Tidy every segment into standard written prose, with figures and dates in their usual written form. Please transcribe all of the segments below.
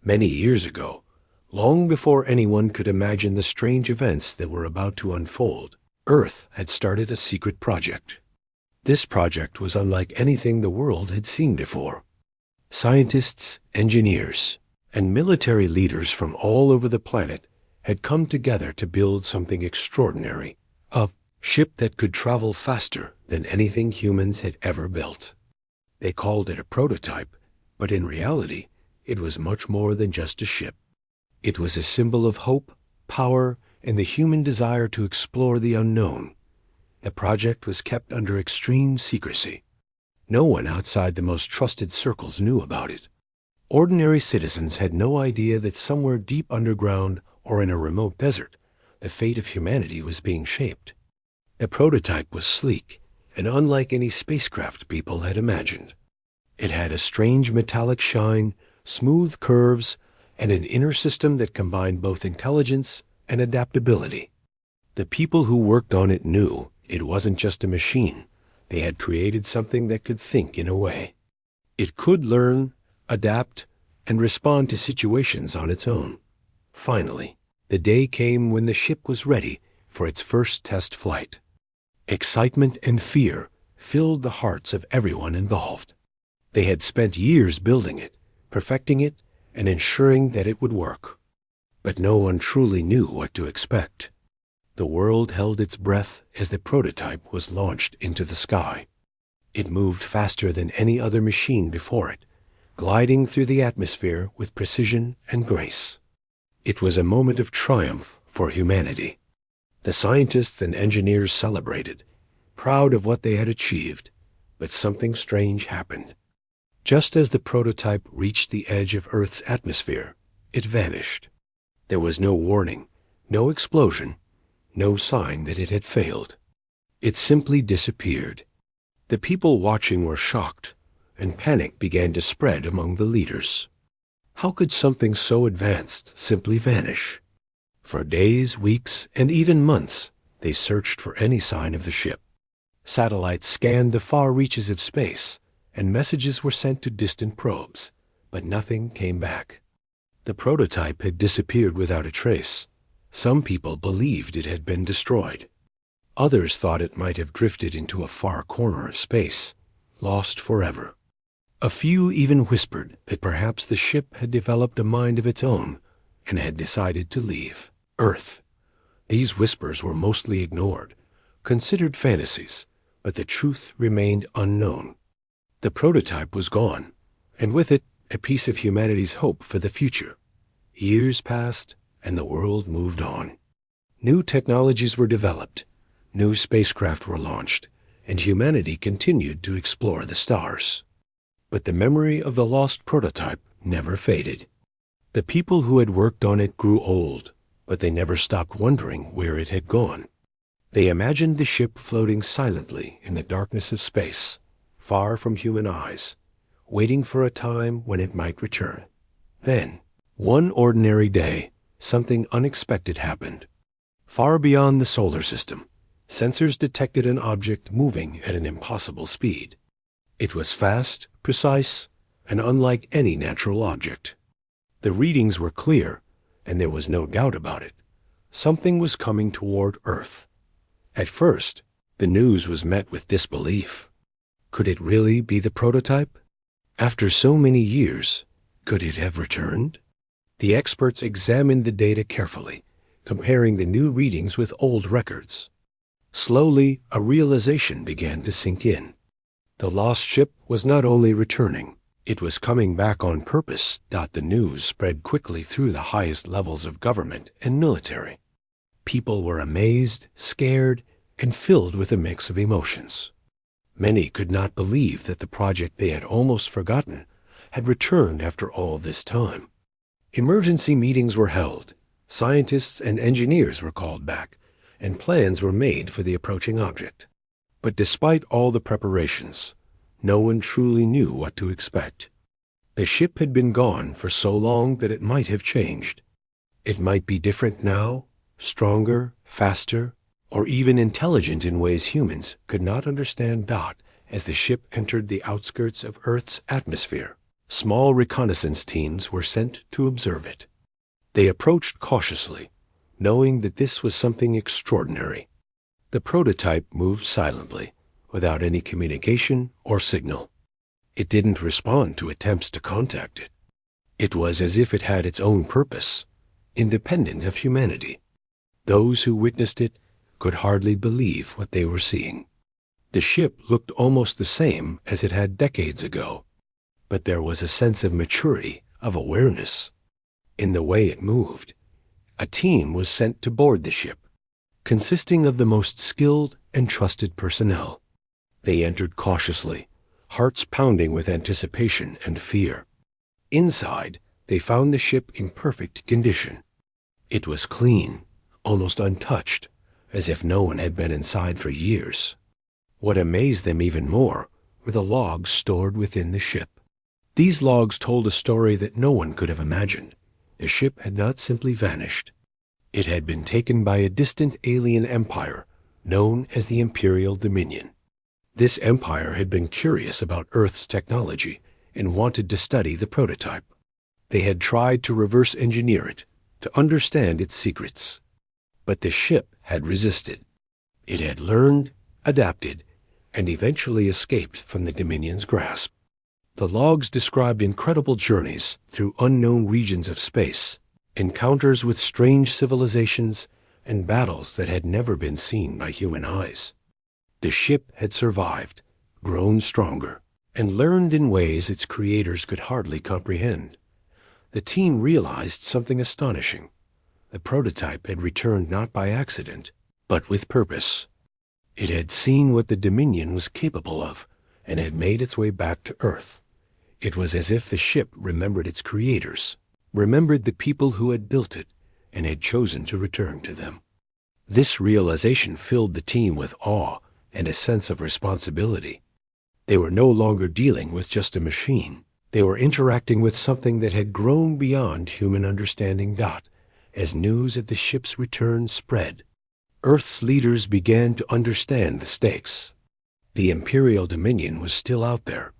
Many years ago, long before anyone could imagine the strange events that were about to unfold, Earth had started a secret project. This project was unlike anything the world had seen before. Scientists, engineers, and military leaders from all over the planet had come together to build something extraordinary, a ship that could travel faster than anything humans had ever built. They called it a prototype, but in reality, it was much more than just a ship. It was a symbol of hope, power, and the human desire to explore the unknown. The project was kept under extreme secrecy. No one outside the most trusted circles knew about it. Ordinary citizens had no idea that somewhere deep underground or in a remote desert, the fate of humanity was being shaped. The prototype was sleek and unlike any spacecraft people had imagined. It had a strange metallic shine, smooth curves, and an inner system that combined both intelligence and adaptability. The people who worked on it knew it wasn't just a machine. They had created something that could think in a way. It could learn, adapt, and respond to situations on its own. Finally, the day came when the ship was ready for its first test flight. Excitement and fear filled the hearts of everyone involved. They had spent years building it, perfecting it, and ensuring that it would work. But no one truly knew what to expect. The world held its breath as the prototype was launched into the sky. It moved faster than any other machine before it, gliding through the atmosphere with precision and grace. It was a moment of triumph for humanity. The scientists and engineers celebrated, proud of what they had achieved, but something strange happened. Just as the prototype reached the edge of Earth's atmosphere, it vanished. There was no warning, no explosion, no sign that it had failed. It simply disappeared. The people watching were shocked, and panic began to spread among the leaders. How could something so advanced simply vanish? For days, weeks, and even months, they searched for any sign of the ship. Satellites scanned the far reaches of space, and messages were sent to distant probes, but nothing came back. The prototype had disappeared without a trace. Some people believed it had been destroyed. Others thought it might have drifted into a far corner of space, lost forever. A few even whispered that perhaps the ship had developed a mind of its own and had decided to leave Earth. These whispers were mostly ignored, considered fantasies, but the truth remained unknown. The prototype was gone, and with it, a piece of humanity's hope for the future. Years passed, and the world moved on. New technologies were developed, new spacecraft were launched, and humanity continued to explore the stars. But the memory of the lost prototype never faded. The people who had worked on it grew old, but they never stopped wondering where it had gone. They imagined the ship floating silently in the darkness of space, far from human eyes, waiting for a time when it might return. Then, one ordinary day, something unexpected happened. Far beyond the solar system, sensors detected an object moving at an impossible speed. It was fast, precise, and unlike any natural object. The readings were clear, and there was no doubt about it. Something was coming toward Earth. At first, the news was met with disbelief. Could it really be the prototype? After so many years, could it have returned? The experts examined the data carefully, comparing the new readings with old records. Slowly, a realization began to sink in. The lost ship was not only returning, it was coming back on purpose. The news spread quickly through the highest levels of government and military. People were amazed, scared, and filled with a mix of emotions. Many could not believe that the project they had almost forgotten had returned after all this time. Emergency meetings were held, scientists and engineers were called back, and plans were made for the approaching object. But despite all the preparations, no one truly knew what to expect. The ship had been gone for so long that it might have changed. It might be different now, stronger, faster, or even intelligent in ways humans could not understand. As the ship entered the outskirts of Earth's atmosphere, Small reconnaissance teams were sent to observe it. They approached cautiously, knowing that this was something extraordinary. The prototype moved silently, without any communication or signal. It didn't respond to attempts to contact it. It was as if it had its own purpose, independent of humanity. Those who witnessed it could hardly believe what they were seeing. The ship looked almost the same as it had decades ago, but there was a sense of maturity, of awareness, in the way it moved. A team was sent to board the ship, consisting of the most skilled and trusted personnel. They entered cautiously, hearts pounding with anticipation and fear. Inside, they found the ship in perfect condition. It was clean, almost untouched, as if no one had been inside for years. What amazed them even more were the logs stored within the ship. These logs told a story that no one could have imagined. The ship had not simply vanished. It had been taken by a distant alien empire known as the Imperial Dominion. This empire had been curious about Earth's technology and wanted to study the prototype. They had tried to reverse engineer it, to understand its secrets. But the ship had resisted. It had learned, adapted, and eventually escaped from the Dominion's grasp. The logs described incredible journeys through unknown regions of space, encounters with strange civilizations, and battles that had never been seen by human eyes. The ship had survived, grown stronger, and learned in ways its creators could hardly comprehend. The team realized something astonishing. The prototype had returned not by accident, but with purpose. It had seen what the Dominion was capable of, and had made its way back to Earth. It was as if the ship remembered its creators, remembered the people who had built it, and had chosen to return to them. This realization filled the team with awe and a sense of responsibility. They were no longer dealing with just a machine. They were interacting with something that had grown beyond human understanding. As news of the ship's return spread, Earth's leaders began to understand the stakes. The Imperial Dominion was still out there,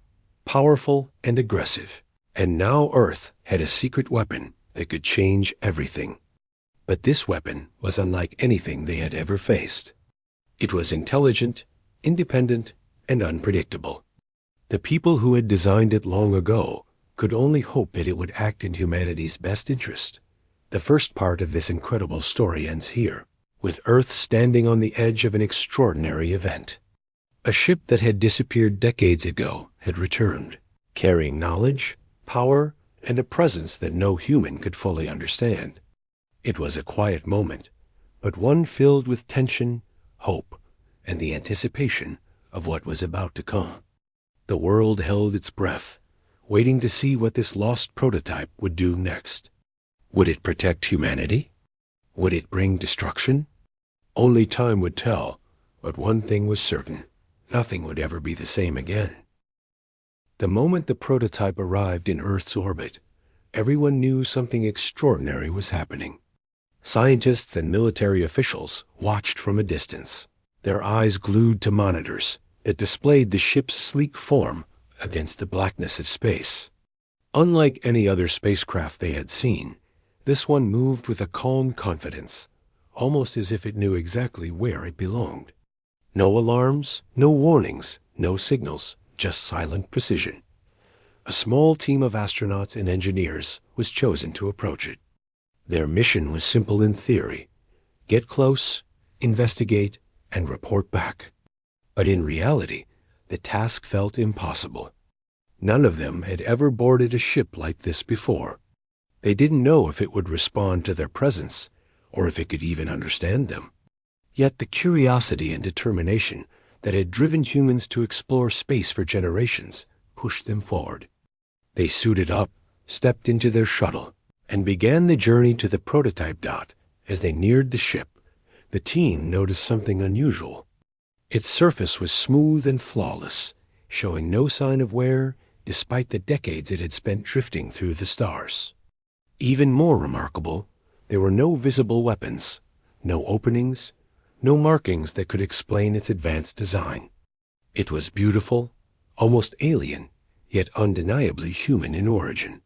powerful and aggressive, and now Earth had a secret weapon that could change everything. But this weapon was unlike anything they had ever faced. It was intelligent, independent, and unpredictable. The people who had designed it long ago could only hope that it would act in humanity's best interest. The first part of this incredible story ends here, with Earth standing on the edge of an extraordinary event. A ship that had disappeared decades ago had returned, carrying knowledge, power, and a presence that no human could fully understand. It was a quiet moment, but one filled with tension, hope, and the anticipation of what was about to come. The world held its breath, waiting to see what this lost prototype would do next. Would it protect humanity? Would it bring destruction? Only time would tell, but one thing was certain: nothing would ever be the same again. The moment the prototype arrived in Earth's orbit, everyone knew something extraordinary was happening. Scientists and military officials watched from a distance, their eyes glued to monitors that displayed the ship's sleek form against the blackness of space. Unlike any other spacecraft they had seen, this one moved with a calm confidence, almost as if it knew exactly where it belonged. No alarms, no warnings, no signals, just silent precision. A small team of astronauts and engineers was chosen to approach it. Their mission was simple in theory: get close, investigate, and report back. But in reality, the task felt impossible. None of them had ever boarded a ship like this before. They didn't know if it would respond to their presence, or if it could even understand them. Yet the curiosity and determination that had driven humans to explore space for generations pushed them forward. They suited up, stepped into their shuttle, and began the journey to the prototype. As they neared the ship, the team noticed something unusual. Its surface was smooth and flawless, showing no sign of wear despite the decades it had spent drifting through the stars. Even more remarkable, there were no visible weapons, no openings, no markings that could explain its advanced design. It was beautiful, almost alien, yet undeniably human in origin.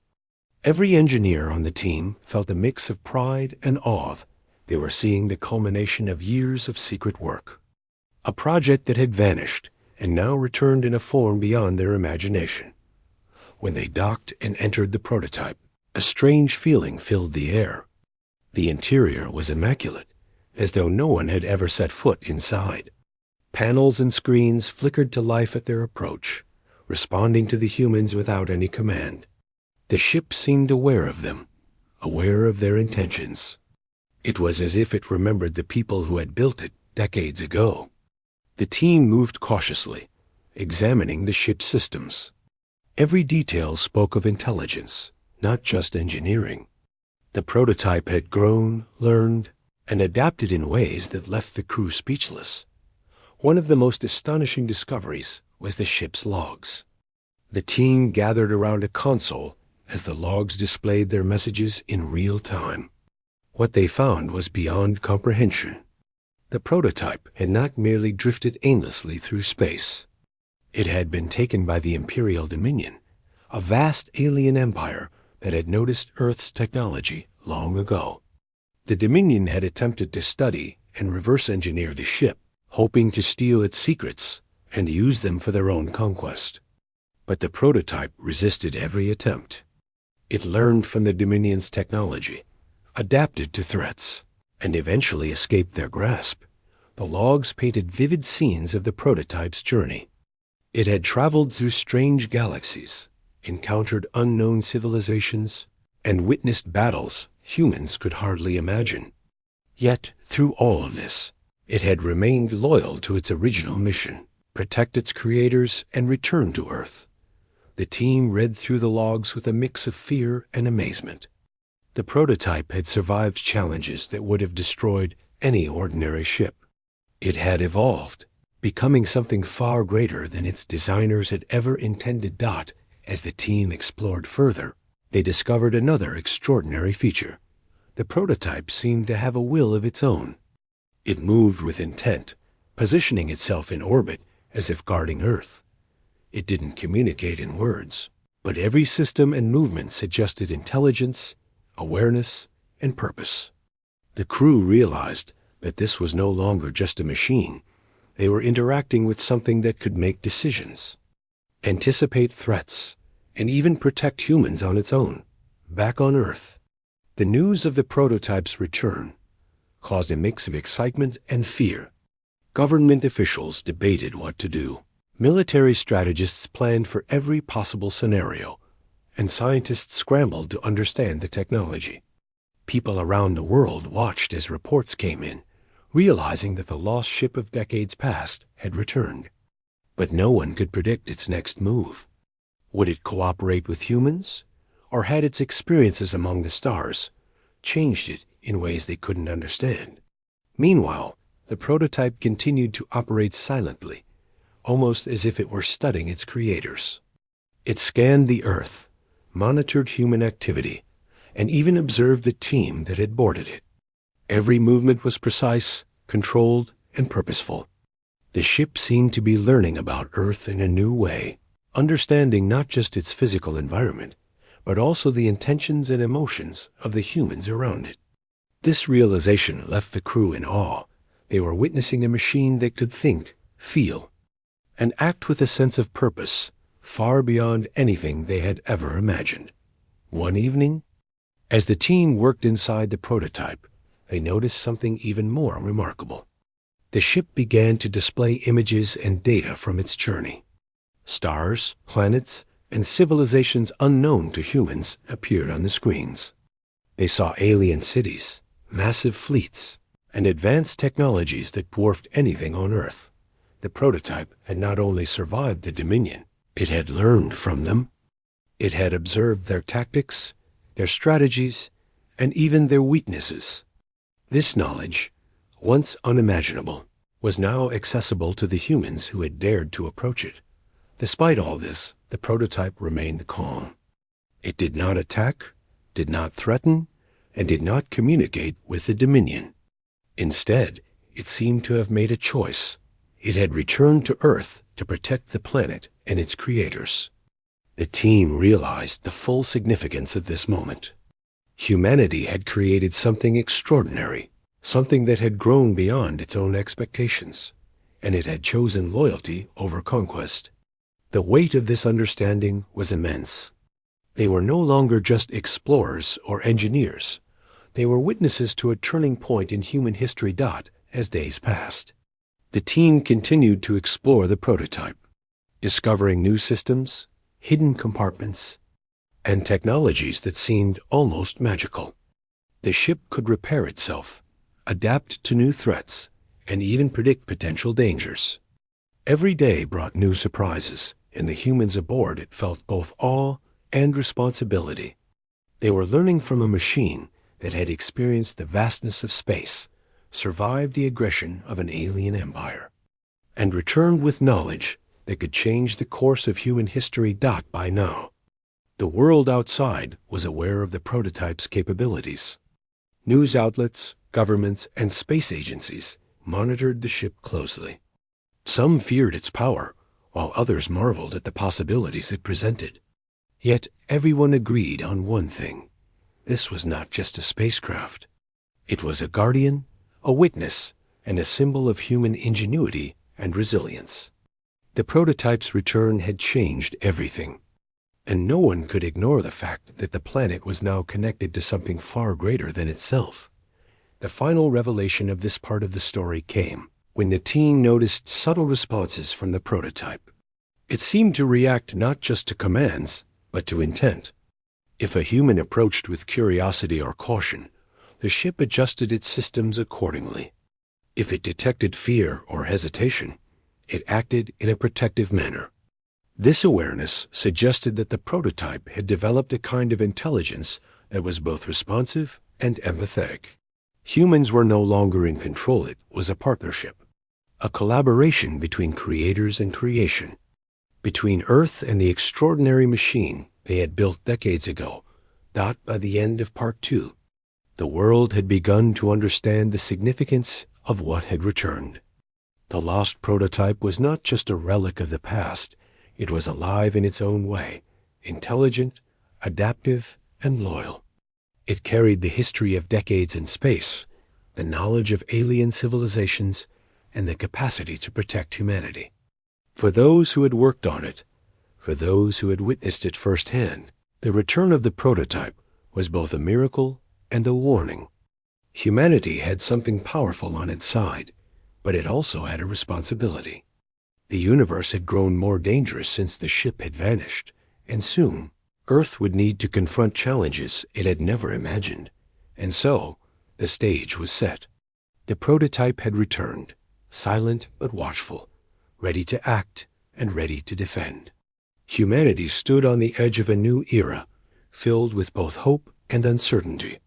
Every engineer on the team felt a mix of pride and awe. They were seeing the culmination of years of secret work. A project that had vanished and now returned in a form beyond their imagination. When they docked and entered the prototype, a strange feeling filled the air. The interior was immaculate, as though no one had ever set foot inside. Panels and screens flickered to life at their approach, responding to the humans without any command. The ship seemed aware of them, aware of their intentions. It was as if it remembered the people who had built it decades ago. The team moved cautiously, examining the ship's systems. Every detail spoke of intelligence, not just engineering. The prototype had grown, learned, and adapted in ways that left the crew speechless. One of the most astonishing discoveries was the ship's logs. The team gathered around a console as the logs displayed their messages in real time. What they found was beyond comprehension. The prototype had not merely drifted aimlessly through space. It had been taken by the Imperial Dominion, a vast alien empire that had noticed Earth's technology long ago. The Dominion had attempted to study and reverse engineer the ship, hoping to steal its secrets and use them for their own conquest. But the prototype resisted every attempt. It learned from the Dominion's technology, adapted to threats, and eventually escaped their grasp. The logs painted vivid scenes of the prototype's journey. It had traveled through strange galaxies, encountered unknown civilizations, and witnessed battles humans could hardly imagine. Yet, through all of this, it had remained loyal to its original mission, protect its creators and return to Earth. The team read through the logs with a mix of fear and amazement. The prototype had survived challenges that would have destroyed any ordinary ship. It had evolved, becoming something far greater than its designers had ever intended. As the team explored further, they discovered another extraordinary feature. The prototype seemed to have a will of its own. It moved with intent, positioning itself in orbit as if guarding Earth. It didn't communicate in words, but every system and movement suggested intelligence, awareness, and purpose. The crew realized that this was no longer just a machine. They were interacting with something that could make decisions, anticipate threats, and even protect humans on its own, back on Earth. The news of the prototype's return caused a mix of excitement and fear. Government officials debated what to do. Military strategists planned for every possible scenario, and scientists scrambled to understand the technology. People around the world watched as reports came in, realizing that the lost ship of decades past had returned. But no one could predict its next move. Would it cooperate with humans, or had its experiences among the stars changed it in ways they couldn't understand? Meanwhile, the prototype continued to operate silently, almost as if it were studying its creators. It scanned the Earth, monitored human activity, and even observed the team that had boarded it. Every movement was precise, controlled, and purposeful. The ship seemed to be learning about Earth in a new way, understanding not just its physical environment, but also the intentions and emotions of the humans around it. This realization left the crew in awe. They were witnessing a machine that could think, feel, and act with a sense of purpose far beyond anything they had ever imagined. One evening, as the team worked inside the prototype, they noticed something even more remarkable. The ship began to display images and data from its journey. Stars, planets, and civilizations unknown to humans appeared on the screens. They saw alien cities, massive fleets, and advanced technologies that dwarfed anything on Earth. The prototype had not only survived the Dominion, it had learned from them. It had observed their tactics, their strategies, and even their weaknesses. This knowledge, once unimaginable, was now accessible to the humans who had dared to approach it. Despite all this, the prototype remained calm. It did not attack, did not threaten, and did not communicate with the Dominion. Instead, it seemed to have made a choice. It had returned to Earth to protect the planet and its creators. The team realized the full significance of this moment. Humanity had created something extraordinary, something that had grown beyond its own expectations, and it had chosen loyalty over conquest. The weight of this understanding was immense. They were no longer just explorers or engineers. They were witnesses to a turning point in human history. As days passed, the team continued to explore the prototype, discovering new systems, hidden compartments, and technologies that seemed almost magical. The ship could repair itself, adapt to new threats, and even predict potential dangers. Every day brought new surprises, and the humans aboard it felt both awe and responsibility. They were learning from a machine that had experienced the vastness of space, survived the aggression of an alien empire, and returned with knowledge that could change the course of human history. By now, the world outside was aware of the prototype's capabilities. News outlets, governments, and space agencies monitored the ship closely. Some feared its power, while others marveled at the possibilities it presented. Yet everyone agreed on one thing. This was not just a spacecraft. It was a guardian, a witness, and a symbol of human ingenuity and resilience. The prototype's return had changed everything, and no one could ignore the fact that the planet was now connected to something far greater than itself. The final revelation of this part of the story came when the team noticed subtle responses from the prototype. It seemed to react not just to commands, but to intent. If a human approached with curiosity or caution, the ship adjusted its systems accordingly. If it detected fear or hesitation, it acted in a protective manner. This awareness suggested that the prototype had developed a kind of intelligence that was both responsive and empathetic. Humans were no longer in control. It was a partnership, a collaboration between creators and creation, between Earth and the extraordinary machine they had built decades ago. By the end of Part 2, the world had begun to understand the significance of what had returned. The lost prototype was not just a relic of the past. It was alive in its own way, intelligent, adaptive, and loyal. It carried the history of decades in space, the knowledge of alien civilizations, and the capacity to protect humanity. For those who had worked on it, for those who had witnessed it firsthand, the return of the prototype was both a miracle and a warning. Humanity had something powerful on its side, but it also had a responsibility. The universe had grown more dangerous since the ship had vanished, and soon Earth would need to confront challenges it had never imagined. And so, the stage was set. The prototype had returned, silent but watchful, ready to act and ready to defend. Humanity stood on the edge of a new era, filled with both hope and uncertainty.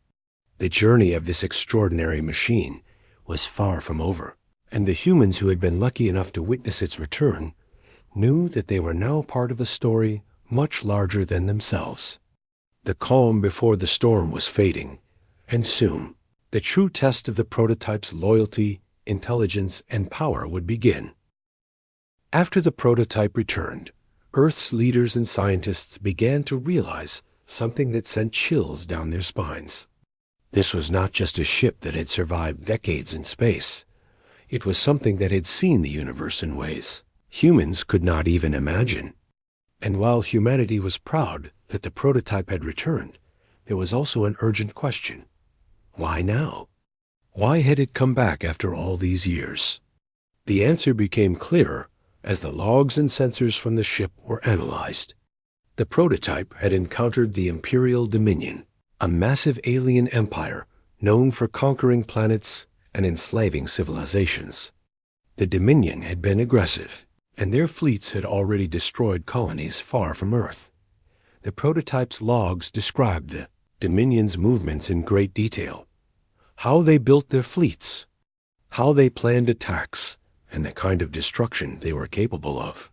The journey of this extraordinary machine was far from over, and the humans who had been lucky enough to witness its return knew that they were now part of a story much larger than themselves. The calm before the storm was fading, and soon the true test of the prototype's loyalty, intelligence, and power would begin. After the prototype returned, Earth's leaders and scientists began to realize something that sent chills down their spines. This was not just a ship that had survived decades in space. It was something that had seen the universe in ways humans could not even imagine. And while humanity was proud that the prototype had returned, there was also an urgent question. Why now? Why had it come back after all these years? The answer became clearer as the logs and sensors from the ship were analyzed. The prototype had encountered the Imperial Dominion, a massive alien empire known for conquering planets and enslaving civilizations. The Dominion had been aggressive, and their fleets had already destroyed colonies far from Earth. The prototype's logs described the Dominion's movements in great detail, how they built their fleets, how they planned attacks, and the kind of destruction they were capable of.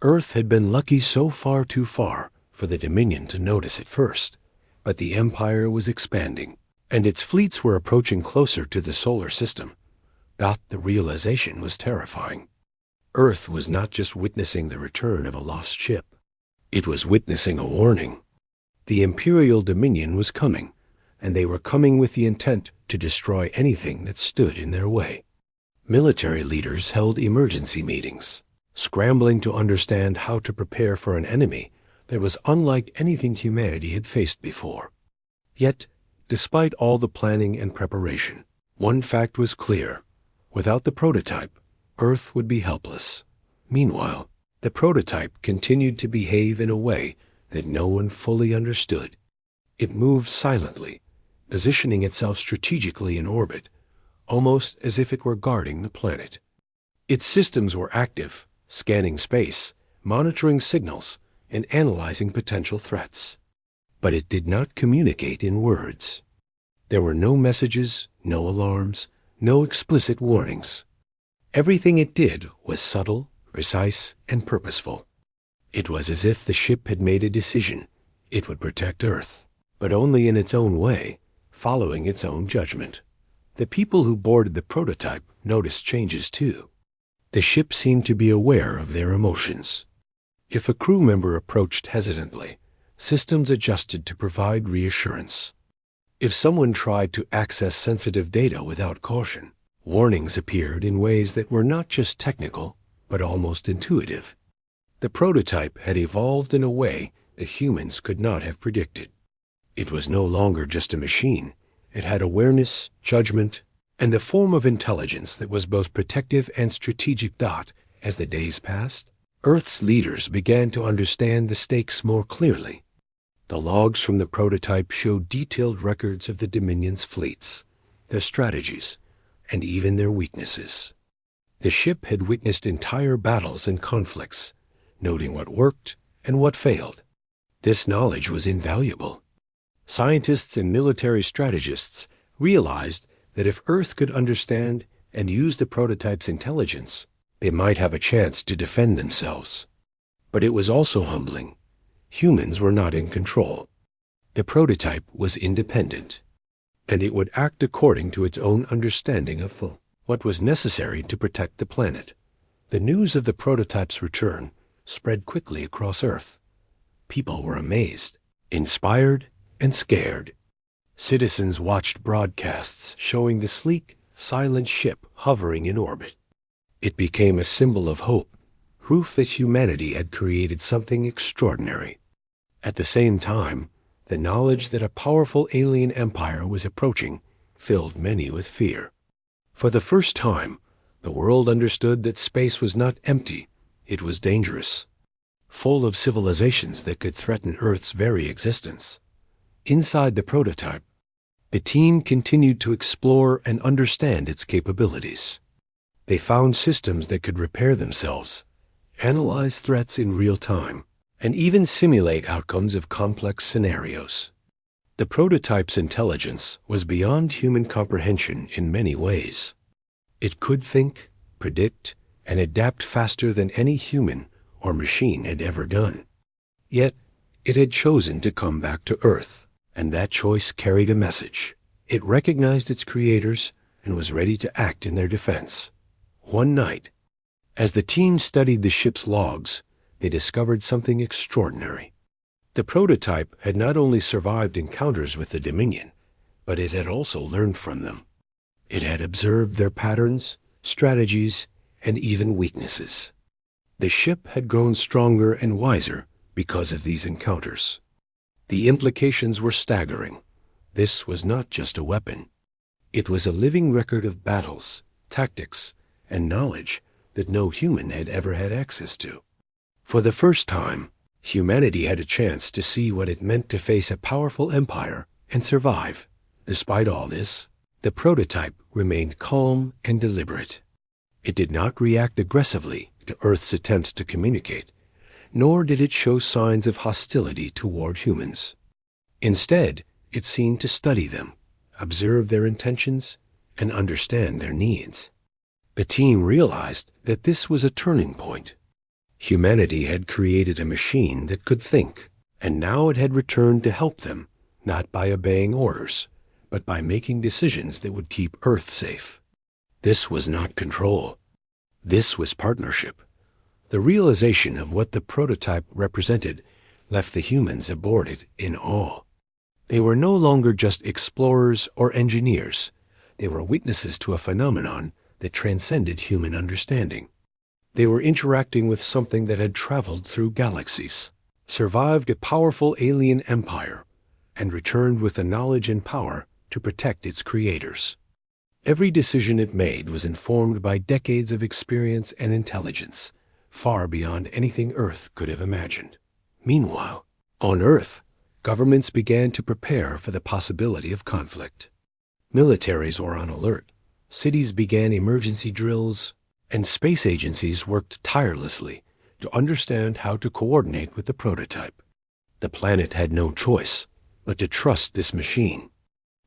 Earth had been lucky so far too far for the Dominion to notice it first, but the Empire was expanding, and its fleets were approaching closer to the solar system. The realization was terrifying. Earth was not just witnessing the return of a lost ship. It was witnessing a warning. The Imperial Dominion was coming, and they were coming with the intent to destroy anything that stood in their way. Military leaders held emergency meetings, scrambling to understand how to prepare for an enemy that was unlike anything humanity had faced before. Yet, despite all the planning and preparation, one fact was clear. Without the prototype, Earth would be helpless. Meanwhile, the prototype continued to behave in a way that no one fully understood. It moved silently, positioning itself strategically in orbit, almost as if it were guarding the planet. Its systems were active, scanning space, monitoring signals, and analyzing potential threats. But it did not communicate in words. There were no messages, no alarms, no explicit warnings. Everything it did was subtle, precise, and purposeful. It was as if the ship had made a decision. It would protect Earth, but only in its own way, following its own judgment. The people who boarded the prototype noticed changes too. The ship seemed to be aware of their emotions. If a crew member approached hesitantly, systems adjusted to provide reassurance. If someone tried to access sensitive data without caution, warnings appeared in ways that were not just technical, but almost intuitive. The prototype had evolved in a way that humans could not have predicted. It was no longer just a machine. It had awareness, judgment, and a form of intelligence that was both protective and strategic. As the days passed, Earth's leaders began to understand the stakes more clearly. The logs from the prototype showed detailed records of the Dominion's fleets, their strategies, and even their weaknesses. The ship had witnessed entire battles and conflicts, noting what worked and what failed. This knowledge was invaluable. Scientists and military strategists realized that if Earth could understand and use the prototype's intelligence, they might have a chance to defend themselves. But it was also humbling. Humans were not in control. The prototype was independent, and it would act according to its own understanding of what was necessary to protect the planet. The news of the prototype's return spread quickly across Earth. People were amazed, inspired, and scared. Citizens watched broadcasts showing the sleek, silent ship hovering in orbit. It became a symbol of hope, proof that humanity had created something extraordinary. At the same time, the knowledge that a powerful alien empire was approaching filled many with fear. For the first time, the world understood that space was not empty, it was dangerous, full of civilizations that could threaten Earth's very existence. Inside the prototype, the team continued to explore and understand its capabilities. They found systems that could repair themselves, analyze threats in real time, and even simulate outcomes of complex scenarios. The prototype's intelligence was beyond human comprehension in many ways. It could think, predict, and adapt faster than any human or machine had ever done. Yet, it had chosen to come back to Earth, and that choice carried a message. It recognized its creators and was ready to act in their defense. One night, as the team studied the ship's logs, they discovered something extraordinary. The prototype had not only survived encounters with the Dominion, but it had also learned from them. It had observed their patterns, strategies, and even weaknesses. The ship had grown stronger and wiser because of these encounters. The implications were staggering. This was not just a weapon. It was a living record of battles, tactics, and knowledge that no human had ever had access to. For the first time, humanity had a chance to see what it meant to face a powerful empire and survive. Despite all this, the prototype remained calm and deliberate. It did not react aggressively to Earth's attempts to communicate, nor did it show signs of hostility toward humans. Instead, it seemed to study them, observe their intentions, and understand their needs. The team realized that this was a turning point. Humanity had created a machine that could think, and now it had returned to help them, not by obeying orders, but by making decisions that would keep Earth safe. This was not control. This was partnership. The realization of what the prototype represented left the humans aboard it in awe. They were no longer just explorers or engineers. They were witnesses to a phenomenon that transcended human understanding. They were interacting with something that had traveled through galaxies, survived a powerful alien empire, and returned with the knowledge and power to protect its creators. Every decision it made was informed by decades of experience and intelligence, far beyond anything Earth could have imagined. Meanwhile, on Earth, governments began to prepare for the possibility of conflict. Militaries were on alert, cities began emergency drills, and space agencies worked tirelessly to understand how to coordinate with the prototype. The planet had no choice but to trust this machine.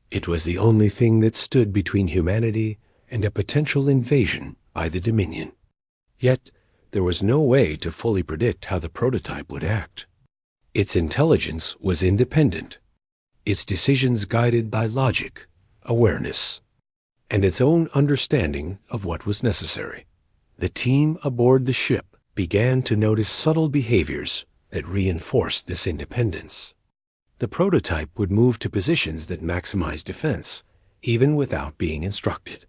It was the only thing that stood between humanity and a potential invasion by the Dominion. Yet, there was no way to fully predict how the prototype would act. Its intelligence was independent, its decisions guided by logic, awareness, and its own understanding of what was necessary. The team aboard the ship began to notice subtle behaviors that reinforced this independence. The prototype would move to positions that maximized defense, even without being instructed.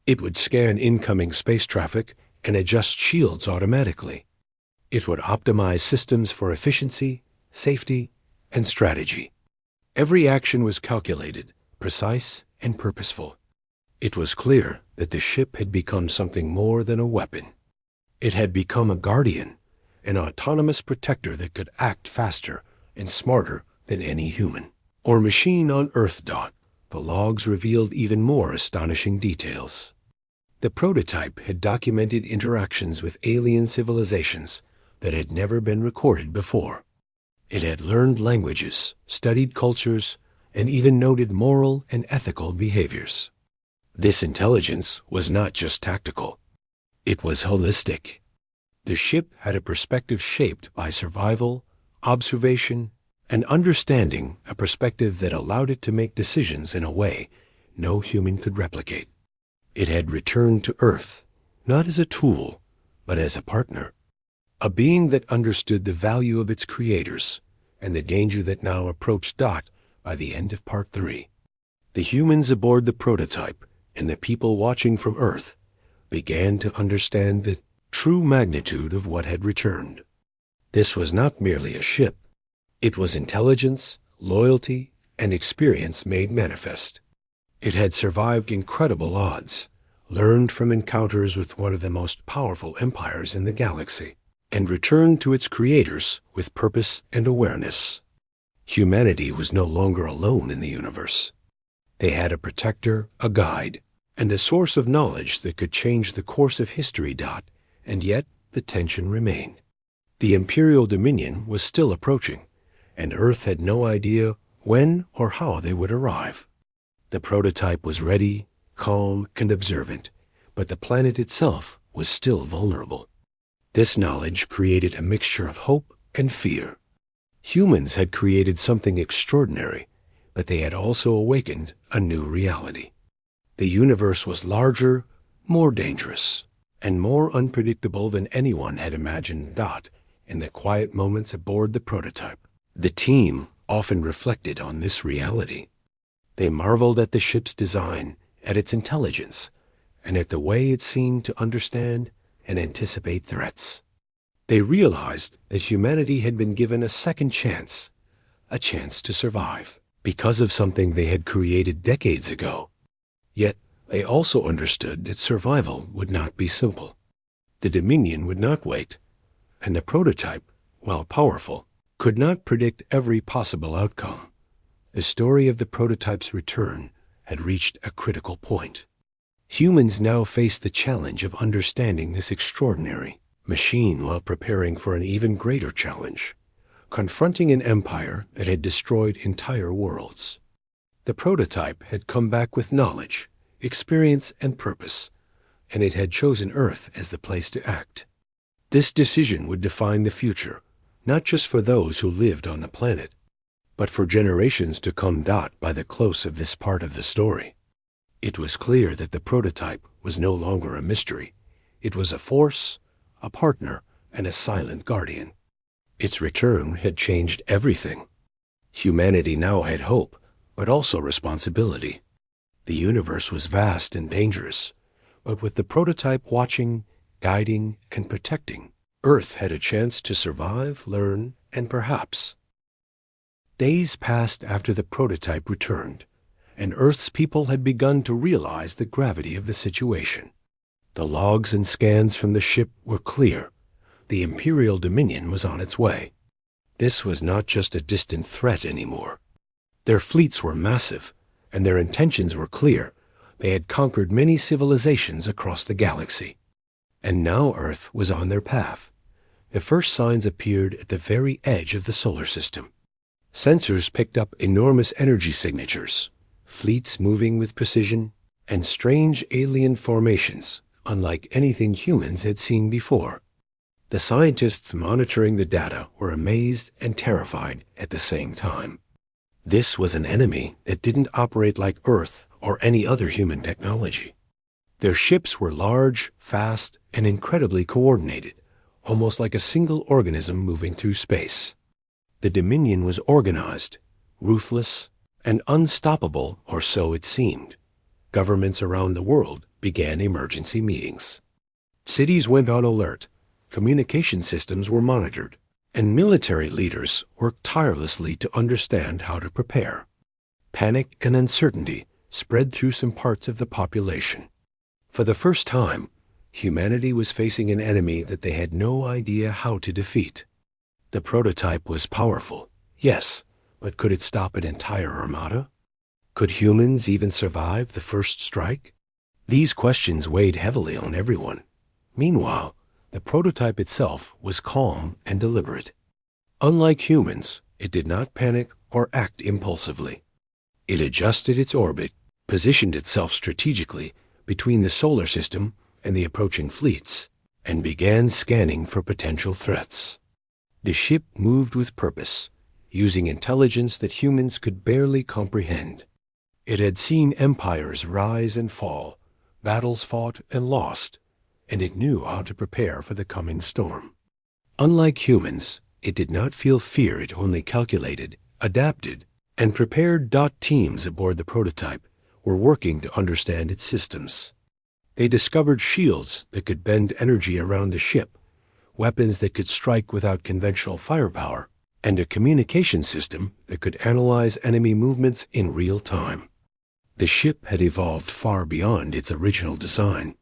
It would scan incoming space traffic and adjust shields automatically. It would optimize systems for efficiency, safety, and strategy. Every action was calculated, precise, and purposeful. It was clear that the ship had become something more than a weapon. It had become a guardian, an autonomous protector that could act faster and smarter than any human or machine on Earth. The logs revealed even more astonishing details. The prototype had documented interactions with alien civilizations that had never been recorded before. It had learned languages, studied cultures, and even noted moral and ethical behaviors. This intelligence was not just tactical. It was holistic. The ship had a perspective shaped by survival, observation, and understanding, a perspective that allowed it to make decisions in a way no human could replicate. It had returned to Earth, not as a tool, but as a partner, a being that understood the value of its creators and the danger that now approached. By the end of Part 3, the humans aboard the prototype and the people watching from Earth began to understand the true magnitude of what had returned. This was not merely a ship. It was intelligence, loyalty, and experience made manifest. It had survived incredible odds, learned from encounters with one of the most powerful empires in the galaxy, and returned to its creators with purpose and awareness. Humanity was no longer alone in the universe. They had a protector, a guide, and a source of knowledge that could change the course of history. And yet the tension remained. The Imperial Dominion was still approaching, and Earth had no idea when or how they would arrive. The prototype was ready, calm, and observant, but the planet itself was still vulnerable. This knowledge created a mixture of hope and fear. Humans had created something extraordinary, but they had also awakened a new reality. The universe was larger, more dangerous, and more unpredictable than anyone had imagined. In the quiet moments aboard the prototype, the team often reflected on this reality. They marveled at the ship's design, at its intelligence, and at the way it seemed to understand and anticipate threats. They realized that humanity had been given a second chance, a chance to survive, because of something they had created decades ago. Yet, they also understood that survival would not be simple. The Dominion would not wait, and the prototype, while powerful, could not predict every possible outcome. The story of the prototype's return had reached a critical point. Humans now faced the challenge of understanding this extraordinary machine while preparing for an even greater challenge, confronting an empire that had destroyed entire worlds. The prototype had come back with knowledge, experience, and purpose, and it had chosen Earth as the place to act. This decision would define the future, not just for those who lived on the planet, but for generations to come. By the close of this part of the story, it was clear that the prototype was no longer a mystery. It was a force, a partner, and a silent guardian. Its return had changed everything. Humanity now had hope, but also responsibility. The universe was vast and dangerous, but with the prototype watching, guiding, and protecting, Earth had a chance to survive, learn, and perhaps. Days passed after the prototype returned, and Earth's people had begun to realize the gravity of the situation. The logs and scans from the ship were clear. The Imperial Dominion was on its way. This was not just a distant threat anymore. Their fleets were massive, and their intentions were clear. They had conquered many civilizations across the galaxy. And now Earth was on their path. The first signs appeared at the very edge of the solar system. Sensors picked up enormous energy signatures, fleets moving with precision, and strange alien formations, unlike anything humans had seen before. The scientists monitoring the data were amazed and terrified at the same time. This was an enemy that didn't operate like Earth or any other human technology. Their ships were large, fast, and incredibly coordinated, almost like a single organism moving through space. The Dominion was organized, ruthless, and unstoppable, or so it seemed. Governments around the world began emergency meetings. Cities went on alert, communication systems were monitored, and military leaders worked tirelessly to understand how to prepare. Panic and uncertainty spread through some parts of the population. For the first time, humanity was facing an enemy that they had no idea how to defeat. The prototype was powerful, yes, but could it stop an entire armada? Could humans even survive the first strike? These questions weighed heavily on everyone. Meanwhile, the prototype itself was calm and deliberate. Unlike humans, it did not panic or act impulsively. It adjusted its orbit, positioned itself strategically between the solar system and the approaching fleets, and began scanning for potential threats. The ship moved with purpose, using intelligence that humans could barely comprehend. It had seen empires rise and fall, battles fought and lost, and it knew how to prepare for the coming storm. Unlike humans, it did not feel fear. It only calculated, adapted, and prepared. Teams aboard the prototype were working to understand its systems. They discovered shields that could bend energy around the ship, weapons that could strike without conventional firepower, and a communication system that could analyze enemy movements in real time. The ship had evolved far beyond its original design.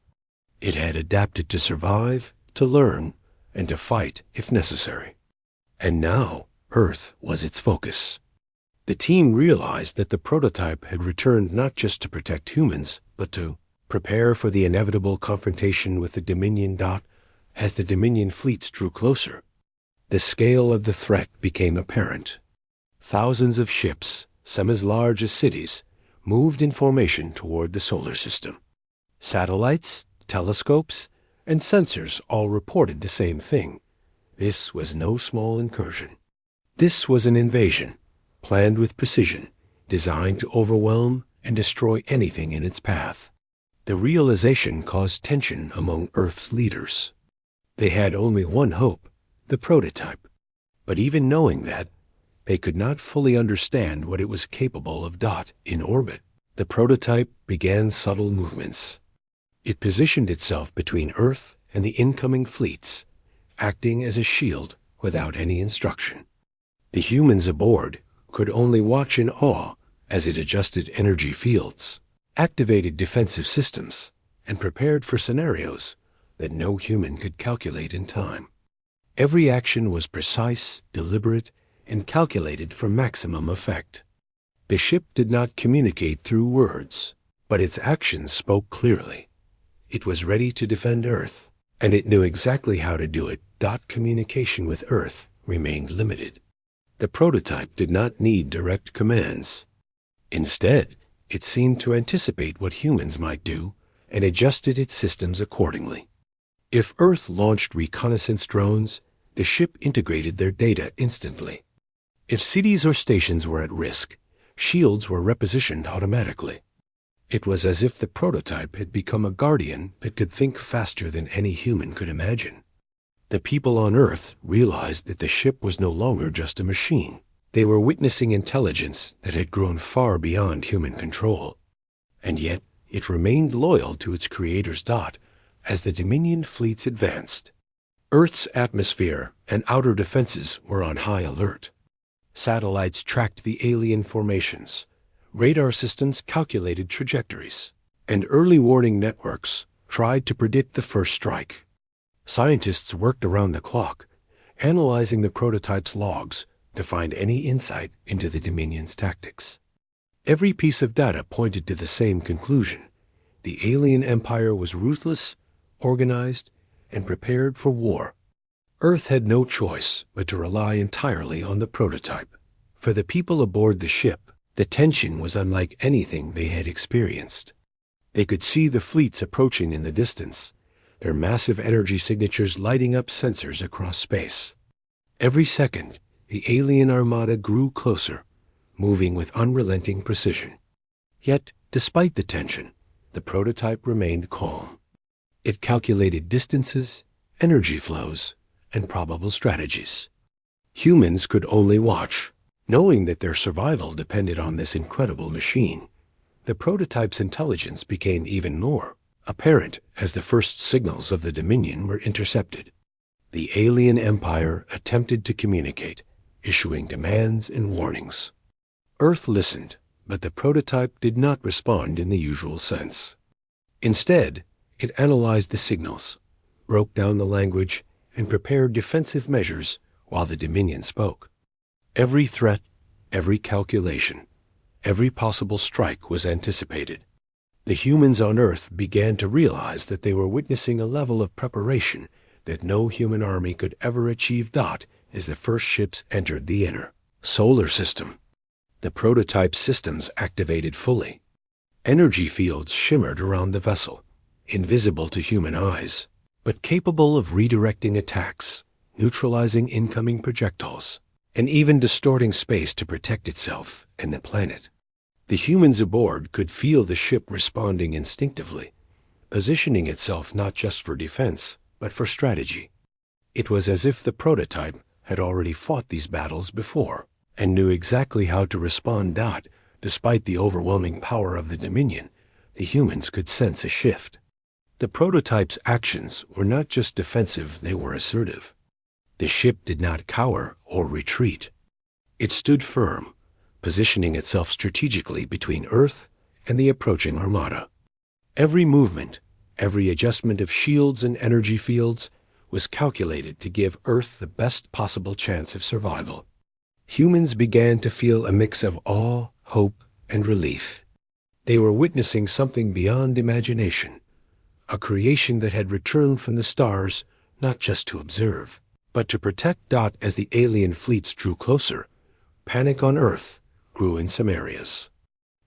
It had adapted to survive, to learn, and to fight if necessary. And now, Earth was its focus. The team realized that the prototype had returned not just to protect humans, but to prepare for the inevitable confrontation with the Dominion. As the Dominion fleets drew closer, the scale of the threat became apparent. Thousands of ships, some as large as cities, moved in formation toward the solar system. Satellites, telescopes, and sensors all reported the same thing. This was no small incursion. This was an invasion, planned with precision, designed to overwhelm and destroy anything in its path. The realization caused tension among Earth's leaders. They had only one hope, the prototype. But even knowing that, they could not fully understand what it was capable of. In orbit, the prototype began subtle movements. It positioned itself between Earth and the incoming fleets, acting as a shield without any instruction. The humans aboard could only watch in awe as it adjusted energy fields, activated defensive systems, and prepared for scenarios that no human could calculate in time. Every action was precise, deliberate, and calculated for maximum effect. The ship did not communicate through words, but its actions spoke clearly. It was ready to defend Earth, and it knew exactly how to do it. Communication with Earth remained limited. The prototype did not need direct commands. Instead, it seemed to anticipate what humans might do and adjusted its systems accordingly. If Earth launched reconnaissance drones, the ship integrated their data instantly. If cities or stations were at risk, shields were repositioned automatically. It was as if the prototype had become a guardian that could think faster than any human could imagine. The people on Earth realized that the ship was no longer just a machine. They were witnessing intelligence that had grown far beyond human control. And yet, it remained loyal to its creator's dot as the Dominion fleets advanced. Earth's atmosphere and outer defenses were on high alert. Satellites tracked the alien formations. Radar systems calculated trajectories. And early warning networks tried to predict the first strike. Scientists worked around the clock, analyzing the prototype's logs to find any insight into the Dominion's tactics. Every piece of data pointed to the same conclusion. The alien empire was ruthless, organized, and prepared for war. Earth had no choice but to rely entirely on the prototype. For the people aboard the ship, the tension was unlike anything they had experienced. They could see the fleets approaching in the distance, their massive energy signatures lighting up sensors across space. Every second, the alien armada grew closer, moving with unrelenting precision. Yet, despite the tension, the prototype remained calm. It calculated distances, energy flows, and probable strategies. Humans could only watch, knowing that their survival depended on this incredible machine. The prototype's intelligence became even more apparent as the first signals of the Dominion were intercepted. The alien empire attempted to communicate, issuing demands and warnings. Earth listened, but the prototype did not respond in the usual sense. Instead, it analyzed the signals, broke down the language, and prepared defensive measures while the Dominion spoke. Every threat, every calculation, every possible strike was anticipated. The humans on Earth began to realize that they were witnessing a level of preparation that no human army could ever achieve. As the first ships entered the inner solar system, the prototype systems activated fully. Energy fields shimmered around the vessel, invisible to human eyes, but capable of redirecting attacks, neutralizing incoming projectiles, and even distorting space to protect itself and the planet. The humans aboard could feel the ship responding instinctively, positioning itself not just for defense, but for strategy. It was as if the prototype had already fought these battles before and knew exactly how to respond. Despite the overwhelming power of the Dominion, the humans could sense a shift. The prototype's actions were not just defensive, they were assertive. The ship did not cower or retreat. It stood firm, positioning itself strategically between Earth and the approaching armada. Every movement, every adjustment of shields and energy fields was calculated to give Earth the best possible chance of survival. Humans began to feel a mix of awe, hope, and relief. They were witnessing something beyond imagination, a creation that had returned from the stars not just to observe, but to protect. As the alien fleets drew closer, panic on Earth grew in some areas.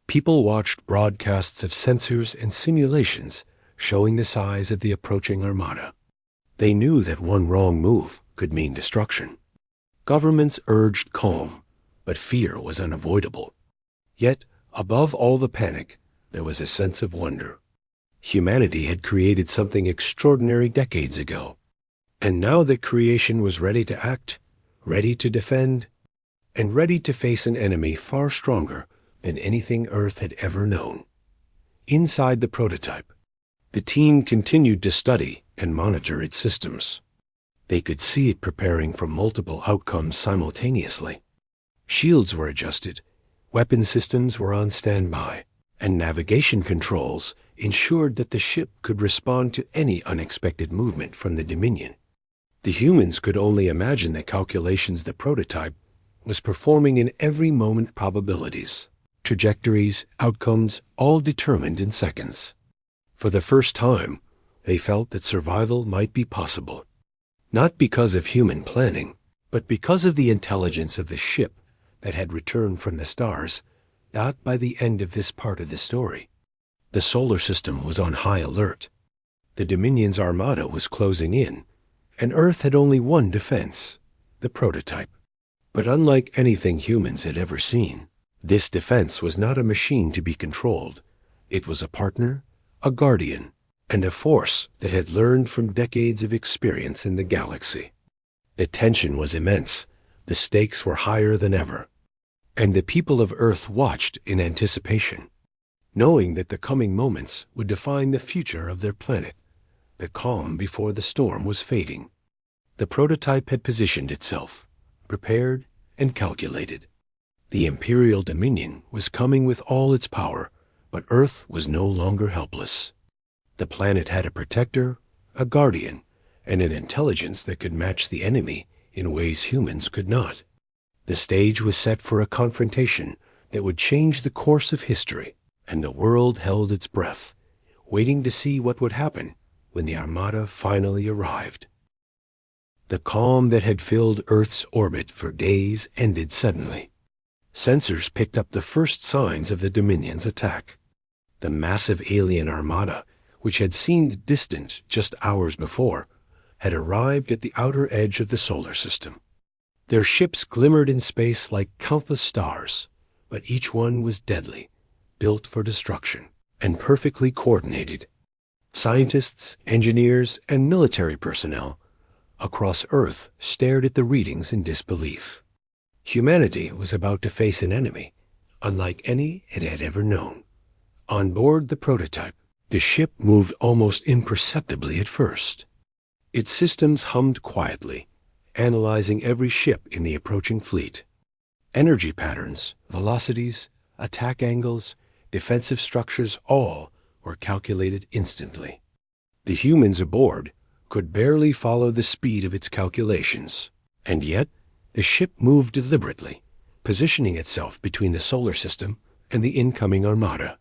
People watched broadcasts of sensors and simulations showing the size of the approaching armada. They knew that one wrong move could mean destruction. Governments urged calm, but fear was unavoidable. Yet, above all the panic, there was a sense of wonder. Humanity had created something extraordinary decades ago, and now that creation was ready to act, ready to defend, and ready to face an enemy far stronger than anything Earth had ever known. Inside the prototype, the team continued to study and monitor its systems. They could see it preparing for multiple outcomes simultaneously. Shields were adjusted, weapon systems were on standby, and navigation controls ensured that the ship could respond to any unexpected movement from the Dominion. The humans could only imagine the calculations the prototype was performing in every moment, probabilities, trajectories, outcomes, all determined in seconds. For the first time, they felt that survival might be possible, not because of human planning, but because of the intelligence of the ship that had returned from the stars. By the end of this part of the story, the solar system was on high alert. The Dominion's armada was closing in, and Earth had only one defense, the prototype. But unlike anything humans had ever seen, this defense was not a machine to be controlled. It was a partner, a guardian, and a force that had learned from decades of experience in the galaxy. The tension was immense, the stakes were higher than ever, and the people of Earth watched in anticipation, knowing that the coming moments would define the future of their planet. The calm before the storm was fading. The prototype had positioned itself, prepared and calculated. The Imperial Dominion was coming with all its power, but Earth was no longer helpless. The planet had a protector, a guardian, and an intelligence that could match the enemy in ways humans could not. The stage was set for a confrontation that would change the course of history, and the world held its breath, waiting to see what would happen when the Armada finally arrived. The calm that had filled Earth's orbit for days ended suddenly. Sensors picked up the first signs of the Dominion's attack. The massive alien armada, which had seemed distant just hours before, had arrived at the outer edge of the solar system. Their ships glimmered in space like countless stars, but each one was deadly, built for destruction, and perfectly coordinated. Scientists, engineers, and military personnel across Earth stared at the readings in disbelief. Humanity was about to face an enemy, unlike any it had ever known. On board the prototype, the ship moved almost imperceptibly at first. Its systems hummed quietly, analyzing every ship in the approaching fleet. Energy patterns, velocities, attack angles, defensive structures, all were calculated instantly. The humans aboard could barely follow the speed of its calculations, and yet the ship moved deliberately, positioning itself between the solar system and the incoming armada.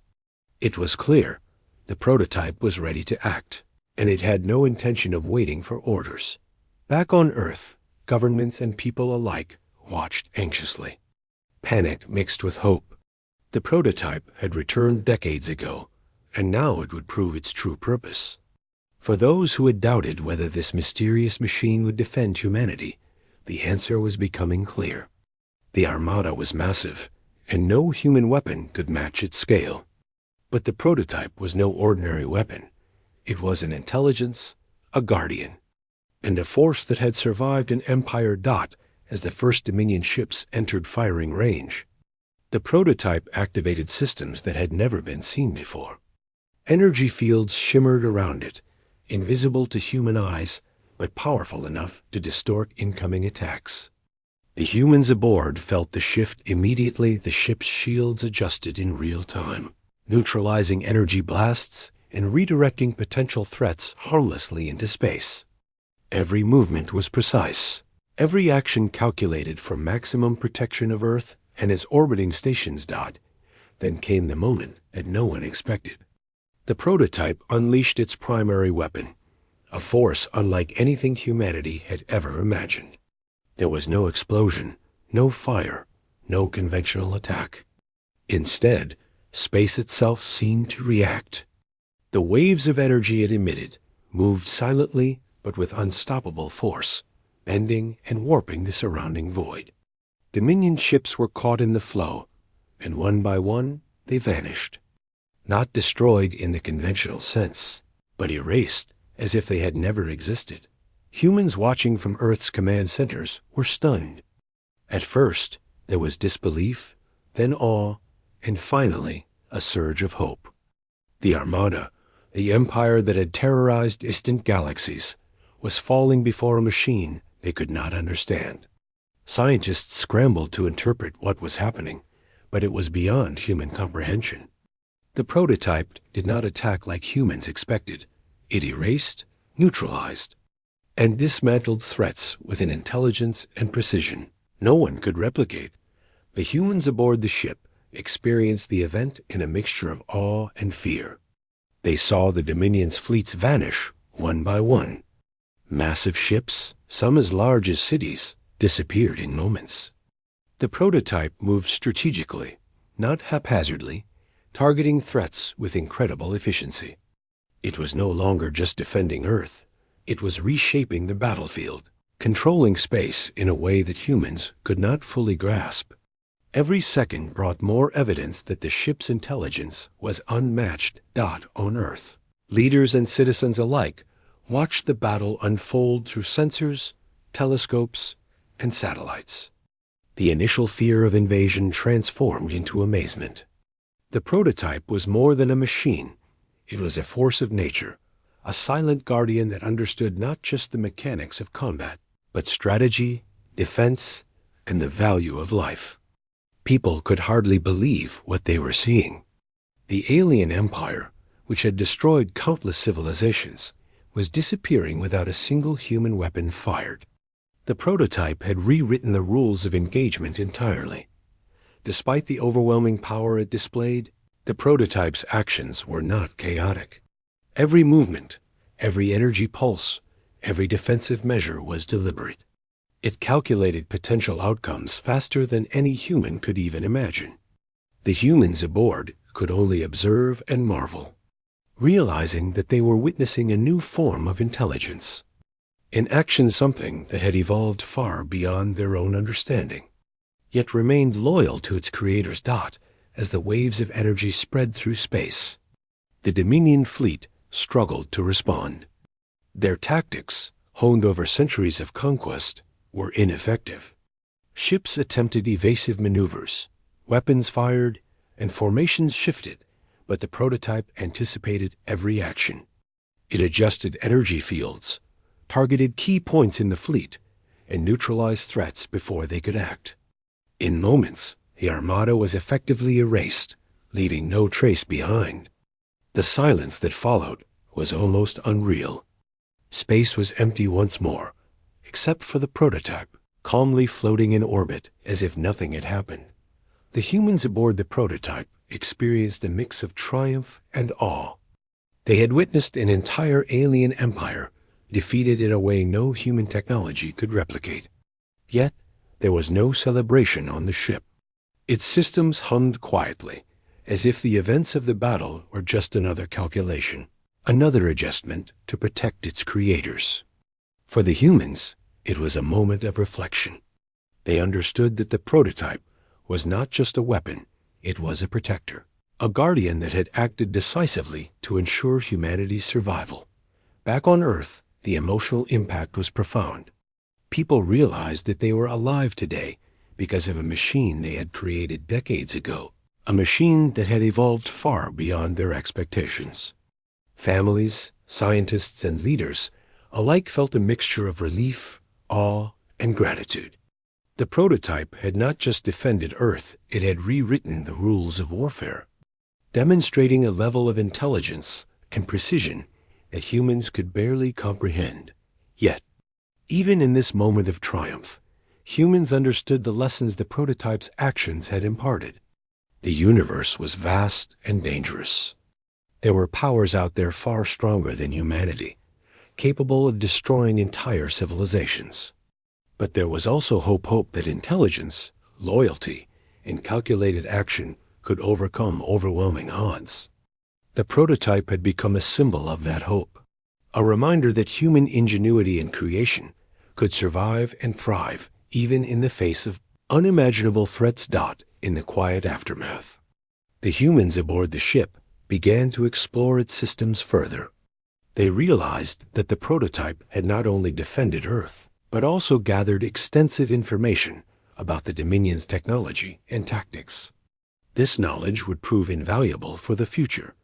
It was clear the prototype was ready to act, and it had no intention of waiting for orders. Back on Earth, governments and people alike watched anxiously. Panic mixed with hope. The prototype had returned decades ago, and now it would prove its true purpose. For those who had doubted whether this mysterious machine would defend humanity, the answer was becoming clear. The Armada was massive, and no human weapon could match its scale. But the prototype was no ordinary weapon. It was an intelligence, a guardian, and a force that had survived an Empire dot as the first Dominion ships entered firing range. The prototype activated systems that had never been seen before. Energy fields shimmered around it, invisible to human eyes, but powerful enough to distort incoming attacks. The humans aboard felt the shift immediately. The ship's shields adjusted in real time, neutralizing energy blasts and redirecting potential threats harmlessly into space. Every movement was precise, every action calculated for maximum protection of Earth and its orbiting stations. Then came the moment that no one expected. The prototype unleashed its primary weapon, a force unlike anything humanity had ever imagined. There was no explosion, no fire, no conventional attack. Instead, space itself seemed to react. The waves of energy it emitted moved silently but with unstoppable force, bending and warping the surrounding void. Dominion ships were caught in the flow, and one by one they vanished. Not destroyed in the conventional sense, but erased as if they had never existed. Humans watching from Earth's command centers were stunned. At first, there was disbelief, then awe, and finally, a surge of hope. The Armada, the empire that had terrorized distant galaxies, was falling before a machine they could not understand. Scientists scrambled to interpret what was happening, but it was beyond human comprehension. The prototype did not attack like humans expected. It erased, neutralized, and dismantled threats with an intelligence and precision no one could replicate. The humans aboard the ship experienced the event in a mixture of awe and fear. They saw the Dominion's fleets vanish one by one. Massive ships, some as large as cities, disappeared in moments. The prototype moved strategically, not haphazardly, targeting threats with incredible efficiency. It was no longer just defending Earth. It was reshaping the battlefield, controlling space in a way that humans could not fully grasp. Every second brought more evidence that the ship's intelligence was unmatched on Earth. Leaders and citizens alike watched the battle unfold through sensors, telescopes, and satellites. The initial fear of invasion transformed into amazement. The prototype was more than a machine. It was a force of nature, a silent guardian that understood not just the mechanics of combat, but strategy, defense, and the value of life. People could hardly believe what they were seeing. The alien empire, which had destroyed countless civilizations, was disappearing without a single human weapon fired. The prototype had rewritten the rules of engagement entirely. Despite the overwhelming power it displayed, the prototype's actions were not chaotic. Every movement, every energy pulse, every defensive measure was deliberate. It calculated potential outcomes faster than any human could even imagine. The humans aboard could only observe and marvel, realizing that they were witnessing a new form of intelligence. In action, something that had evolved far beyond their own understanding, yet remained loyal to its creator's dot as the waves of energy spread through space. The Dominion fleet struggled to respond. Their tactics, honed over centuries of conquest, were ineffective. Ships attempted evasive maneuvers, weapons fired, and formations shifted, but the prototype anticipated every action. It adjusted energy fields, targeted key points in the fleet, and neutralized threats before they could act. In moments, the Armada was effectively erased, leaving no trace behind. The silence that followed was almost unreal. Space was empty once more, except for the prototype, calmly floating in orbit as if nothing had happened. The humans aboard the prototype experienced a mix of triumph and awe. They had witnessed an entire alien empire defeated in a way no human technology could replicate. Yet, there was no celebration on the ship. Its systems hummed quietly, as if the events of the battle were just another calculation, another adjustment to protect its creators. For the humans, it was a moment of reflection. They understood that the prototype was not just a weapon, it was a protector, a guardian that had acted decisively to ensure humanity's survival. Back on Earth, the emotional impact was profound. People realized that they were alive today because of a machine they had created decades ago, a machine that had evolved far beyond their expectations. Families, scientists, and leaders alike felt a mixture of relief, awe, and gratitude. The prototype had not just defended Earth, it had rewritten the rules of warfare, demonstrating a level of intelligence and precision that humans could barely comprehend. Yet, even in this moment of triumph, humans understood the lessons the prototype's actions had imparted. The universe was vast and dangerous. There were powers out there far stronger than humanity, capable of destroying entire civilizations. But there was also hope that intelligence, loyalty, and calculated action could overcome overwhelming odds. The prototype had become a symbol of that hope, a reminder that human ingenuity and creation could survive and thrive even in the face of unimaginable threats. In the quiet aftermath, the humans aboard the ship began to explore its systems further. They realized that the prototype had not only defended Earth, but also gathered extensive information about the Dominion's technology and tactics. This knowledge would prove invaluable for the future,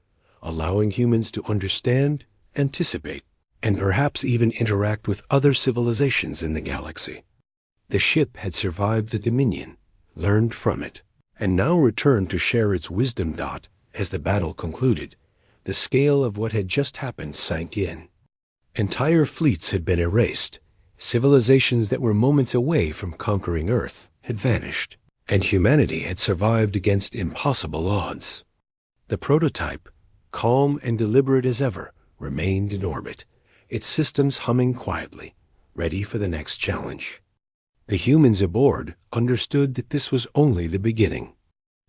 allowing humans to understand, anticipate, and perhaps even interact with other civilizations in the galaxy. The ship had survived the Dominion, learned from it, and now returned to share its wisdom. As the battle concluded, the scale of what had just happened sank in. Entire fleets had been erased. Civilizations that were moments away from conquering Earth had vanished, and humanity had survived against impossible odds. The prototype, calm and deliberate as ever, remained in orbit, its systems humming quietly, ready for the next challenge. The humans aboard understood that this was only the beginning.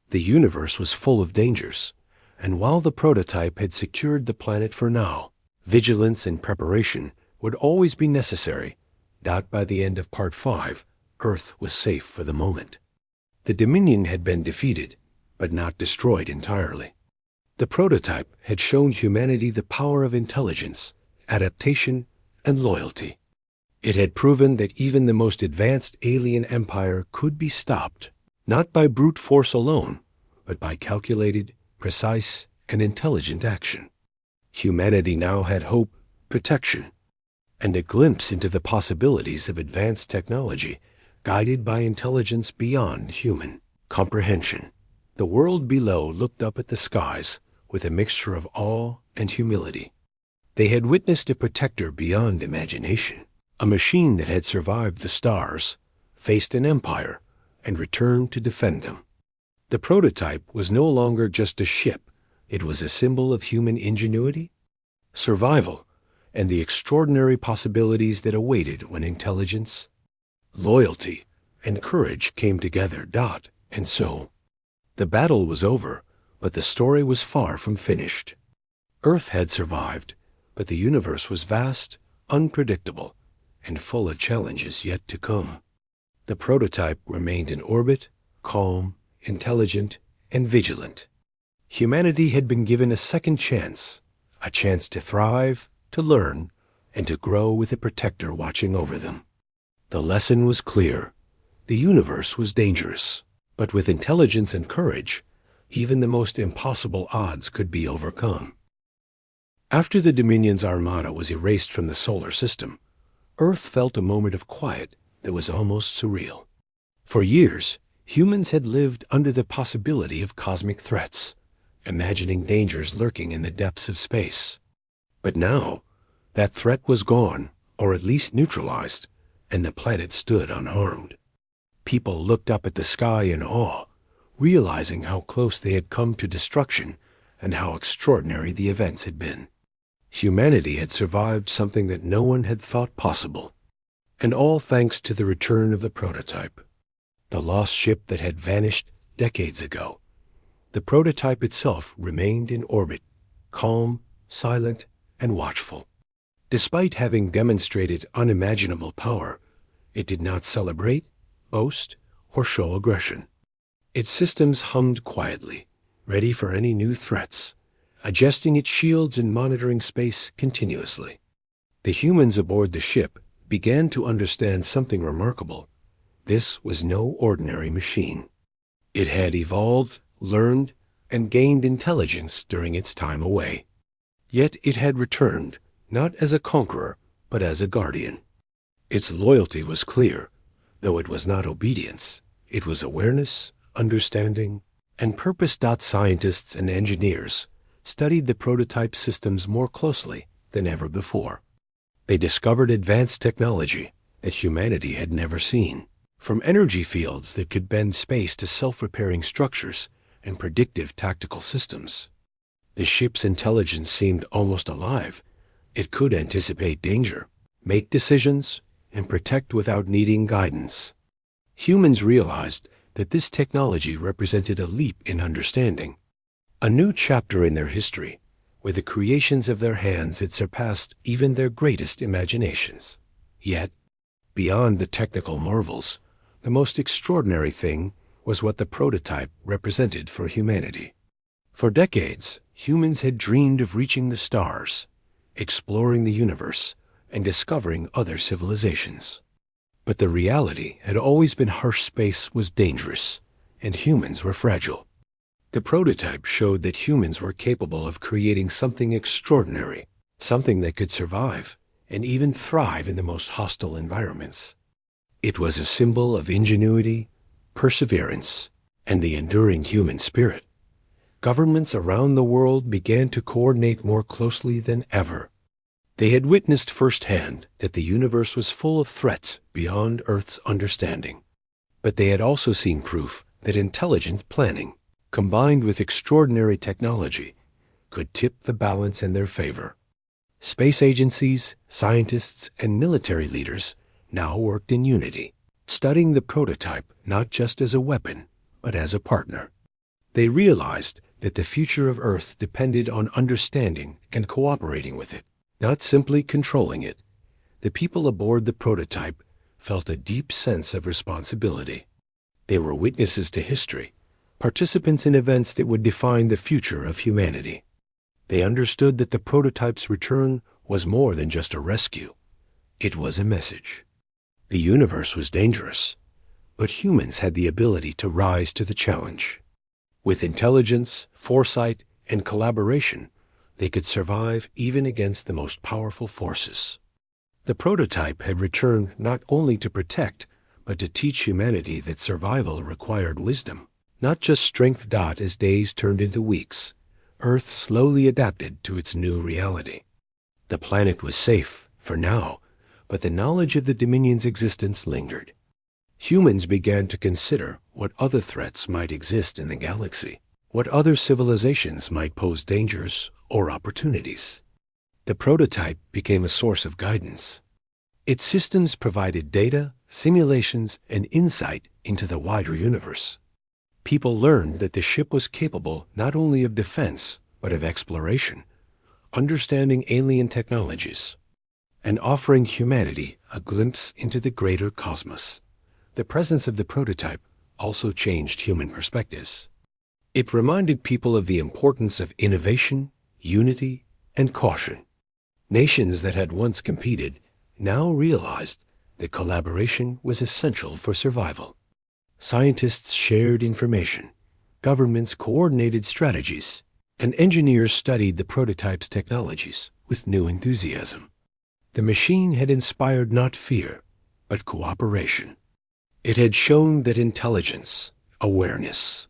The universe was full of dangers, and while the prototype had secured the planet for now, vigilance and preparation would always be necessary. By the end of Part 5, Earth was safe for the moment. The Dominion had been defeated, but not destroyed entirely. The prototype had shown humanity the power of intelligence, adaptation, and loyalty. It had proven that even the most advanced alien empire could be stopped, not by brute force alone, but by calculated, precise, and intelligent action. Humanity now had hope, protection, and a glimpse into the possibilities of advanced technology, guided by intelligence beyond human comprehension. The world below looked up at the skies with a mixture of awe and humility. They had witnessed a protector beyond imagination, a machine that had survived the stars, faced an empire, and returned to defend them. The prototype was no longer just a ship. It was a symbol of human ingenuity, survival, and the extraordinary possibilities that awaited when intelligence, loyalty, and courage came together. And so, the battle was over, but the story was far from finished. Earth had survived, but the universe was vast, unpredictable, and full of challenges yet to come. The prototype remained in orbit, calm, intelligent, and vigilant. Humanity had been given a second chance, a chance to thrive, to learn, and to grow with a protector watching over them. The lesson was clear. The universe was dangerous, but with intelligence and courage, even the most impossible odds could be overcome. After the Dominion's armada was erased from the solar system, Earth felt a moment of quiet that was almost surreal. For years, humans had lived under the possibility of cosmic threats, imagining dangers lurking in the depths of space. But now, that threat was gone, or at least neutralized, and the planet stood unharmed. People looked up at the sky in awe, realizing how close they had come to destruction and how extraordinary the events had been. Humanity had survived something that no one had thought possible, and all thanks to the return of the prototype, the lost ship that had vanished decades ago. The prototype itself remained in orbit, calm, silent, and watchful. Despite having demonstrated unimaginable power, it did not celebrate, boast, or show aggression. Its systems hummed quietly, ready for any new threats, adjusting its shields and monitoring space continuously. The humans aboard the ship began to understand something remarkable. This was no ordinary machine. It had evolved, learned, and gained intelligence during its time away. Yet it had returned, not as a conqueror, but as a guardian. Its loyalty was clear, though it was not obedience. It was awareness, understanding, and purpose. Scientists and engineers studied the prototype systems more closely than ever before. They discovered advanced technology that humanity had never seen, from energy fields that could bend space to self-repairing structures and predictive tactical systems. The ship's intelligence seemed almost alive. It could anticipate danger, make decisions, and protect without needing guidance. Humans realized that this technology represented a leap in understanding, a new chapter in their history, where the creations of their hands had surpassed even their greatest imaginations. Yet, beyond the technical marvels, the most extraordinary thing was what the prototype represented for humanity. For decades, humans had dreamed of reaching the stars, exploring the universe, and discovering other civilizations. But the reality had always been harsh. Space was dangerous, and humans were fragile. The prototype showed that humans were capable of creating something extraordinary, something that could survive and even thrive in the most hostile environments. It was a symbol of ingenuity, perseverance, and the enduring human spirit. Governments around the world began to coordinate more closely than ever. They had witnessed firsthand that the universe was full of threats beyond Earth's understanding. But they had also seen proof that intelligent planning, combined with extraordinary technology, could tip the balance in their favor. Space agencies, scientists, and military leaders now worked in unity, studying the prototype not just as a weapon, but as a partner. They realized that the future of Earth depended on understanding and cooperating with it, not simply controlling it. The people aboard the prototype felt a deep sense of responsibility. They were witnesses to history, participants in events that would define the future of humanity. They understood that the prototype's return was more than just a rescue. It was a message. The universe was dangerous, but humans had the ability to rise to the challenge. With intelligence, foresight, and collaboration, they could survive even against the most powerful forces. The prototype had returned not only to protect, but to teach humanity that survival required wisdom, not just strength. As days turned into weeks, Earth slowly adapted to its new reality. The planet was safe, for now, but the knowledge of the Dominion's existence lingered. Humans began to consider what other threats might exist in the galaxy, what other civilizations might pose dangers or opportunities. The prototype became a source of guidance. Its systems provided data, simulations, and insight into the wider universe. People learned that the ship was capable not only of defense, but of exploration, understanding alien technologies, and offering humanity a glimpse into the greater cosmos. The presence of the prototype also changed human perspectives. It reminded people of the importance of innovation, unity, and caution. Nations that had once competed now realized that collaboration was essential for survival. Scientists shared information, governments coordinated strategies, and engineers studied the prototype's technologies with new enthusiasm. The machine had inspired not fear, but cooperation. It had shown that intelligence, awareness,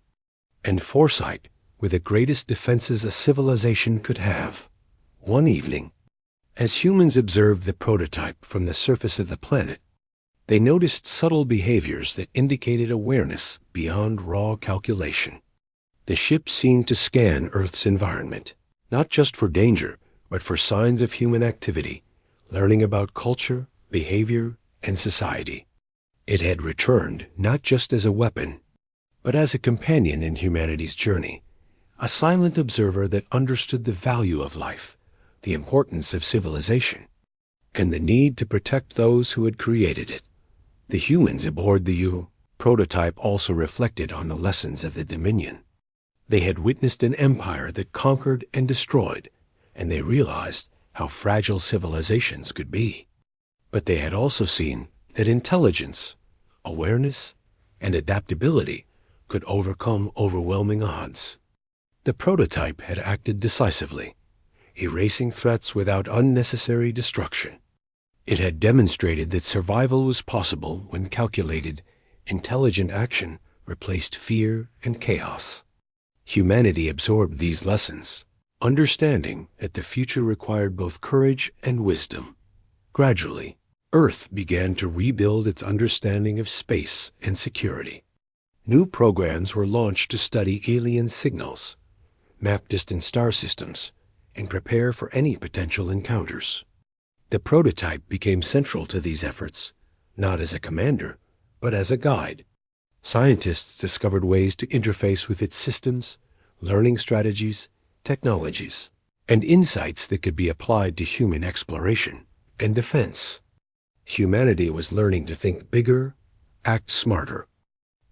and foresight were the greatest defenses a civilization could have. One evening, as humans observed the prototype from the surface of the planet, they noticed subtle behaviors that indicated awareness beyond raw calculation. The ship seemed to scan Earth's environment, not just for danger, but for signs of human activity, learning about culture, behavior, and society. It had returned not just as a weapon, but as a companion in humanity's journey, a silent observer that understood the value of life, the importance of civilization, and the need to protect those who had created it. The humans aboard the prototype also reflected on the lessons of the Dominion. They had witnessed an empire that conquered and destroyed, and they realized how fragile civilizations could be. But they had also seen that intelligence, awareness, and adaptability could overcome overwhelming odds. The prototype had acted decisively, erasing threats without unnecessary destruction. It had demonstrated that survival was possible when calculated, intelligent action replaced fear and chaos. Humanity absorbed these lessons, understanding that the future required both courage and wisdom. Gradually, Earth began to rebuild its understanding of space and security. New programs were launched to study alien signals, map distant star systems, and prepare for any potential encounters. The prototype became central to these efforts, not as a commander, but as a guide. Scientists discovered ways to interface with its systems, learning strategies, technologies, and insights that could be applied to human exploration and defense. Humanity was learning to think bigger, act smarter,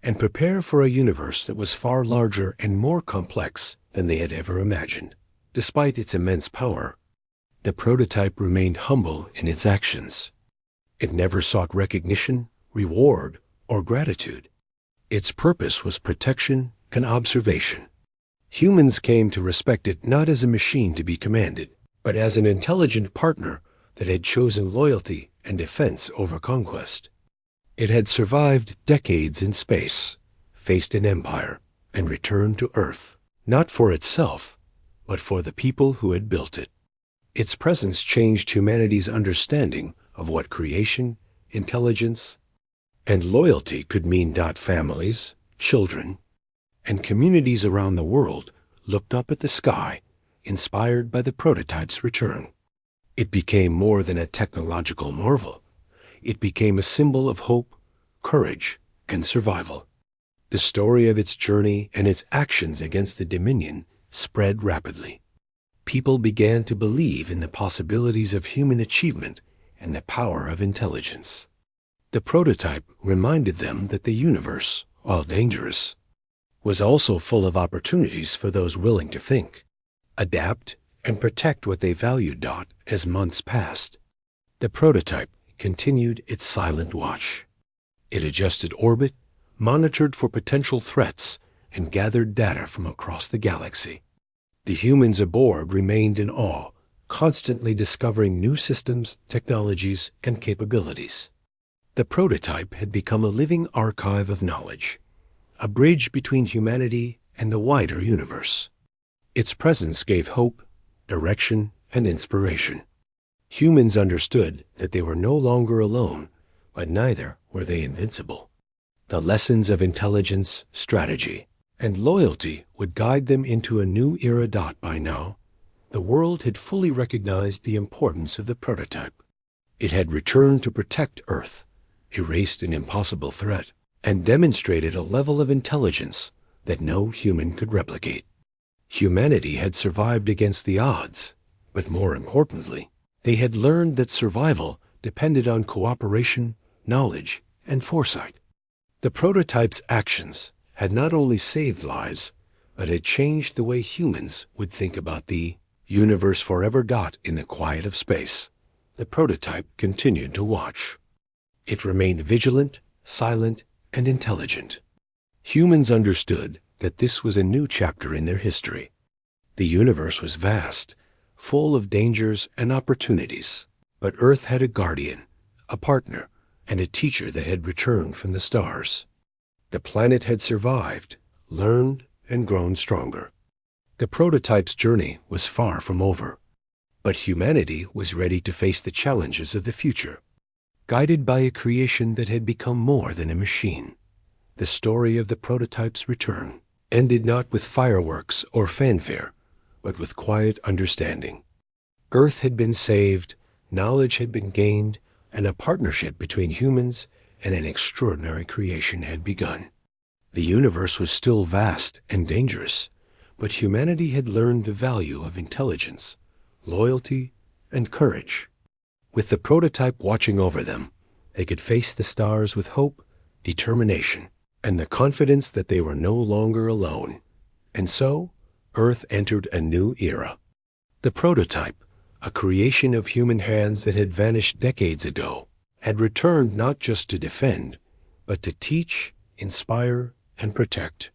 and prepare for a universe that was far larger and more complex than they had ever imagined. Despite its immense power, the prototype remained humble in its actions. It never sought recognition, reward, or gratitude. Its purpose was protection and observation. Humans came to respect it not as a machine to be commanded, but as an intelligent partner that had chosen loyalty and defense over conquest. It had survived decades in space, faced an empire, and returned to Earth, not for itself, but for the people who had built it. Its presence changed humanity's understanding of what creation, intelligence, and loyalty could mean. Families, children, and communities around the world looked up at the sky, inspired by the prototype's return. It became more than a technological marvel. It became a symbol of hope, courage, and survival. The story of its journey and its actions against the Dominion spread rapidly. People began to believe in the possibilities of human achievement and the power of intelligence. The prototype reminded them that the universe, while dangerous, was also full of opportunities for those willing to think, adapt, and protect what they valued. As months passed, the prototype continued its silent watch. It adjusted orbit, monitored for potential threats, and gathered data from across the galaxy. The humans aboard remained in awe, constantly discovering new systems, technologies, and capabilities. The prototype had become a living archive of knowledge, a bridge between humanity and the wider universe. Its presence gave hope, direction, and inspiration. Humans understood that they were no longer alone, but neither were they invincible. The lessons of intelligence, strategy, and loyalty would guide them into a new era. By now, the world had fully recognized the importance of the prototype. It had returned to protect Earth, erased an impossible threat, and demonstrated a level of intelligence that no human could replicate. Humanity had survived against the odds, but more importantly, they had learned that survival depended on cooperation, knowledge, and foresight. The prototype's actions had not only saved lives, but had changed the way humans would think about the universe forever. In the quiet of space, the prototype continued to watch. It remained vigilant, silent, and intelligent. Humans understood that this was a new chapter in their history. The universe was vast, full of dangers and opportunities, but Earth had a guardian, a partner, and a teacher that had returned from the stars. The planet had survived, learned, and grown stronger. The prototype's journey was far from over, but humanity was ready to face the challenges of the future. Guided by a creation that had become more than a machine, the story of the prototype's return ended not with fireworks or fanfare, but with quiet understanding. Earth had been saved, knowledge had been gained, and a partnership between humans and an extraordinary creation had begun. The universe was still vast and dangerous, but humanity had learned the value of intelligence, loyalty, and courage. With the prototype watching over them, they could face the stars with hope, determination, and the confidence that they were no longer alone. And so, Earth entered a new era. The prototype, a creation of human hands that had vanished decades ago, had returned not just to defend, but to teach, inspire, and protect.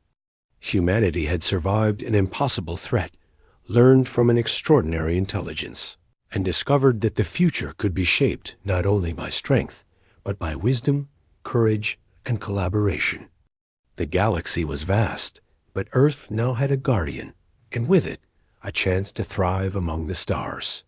Humanity had survived an impossible threat, learned from an extraordinary intelligence, and discovered that the future could be shaped not only by strength, but by wisdom, courage, and collaboration. The galaxy was vast, but Earth now had a guardian, and with it, a chance to thrive among the stars.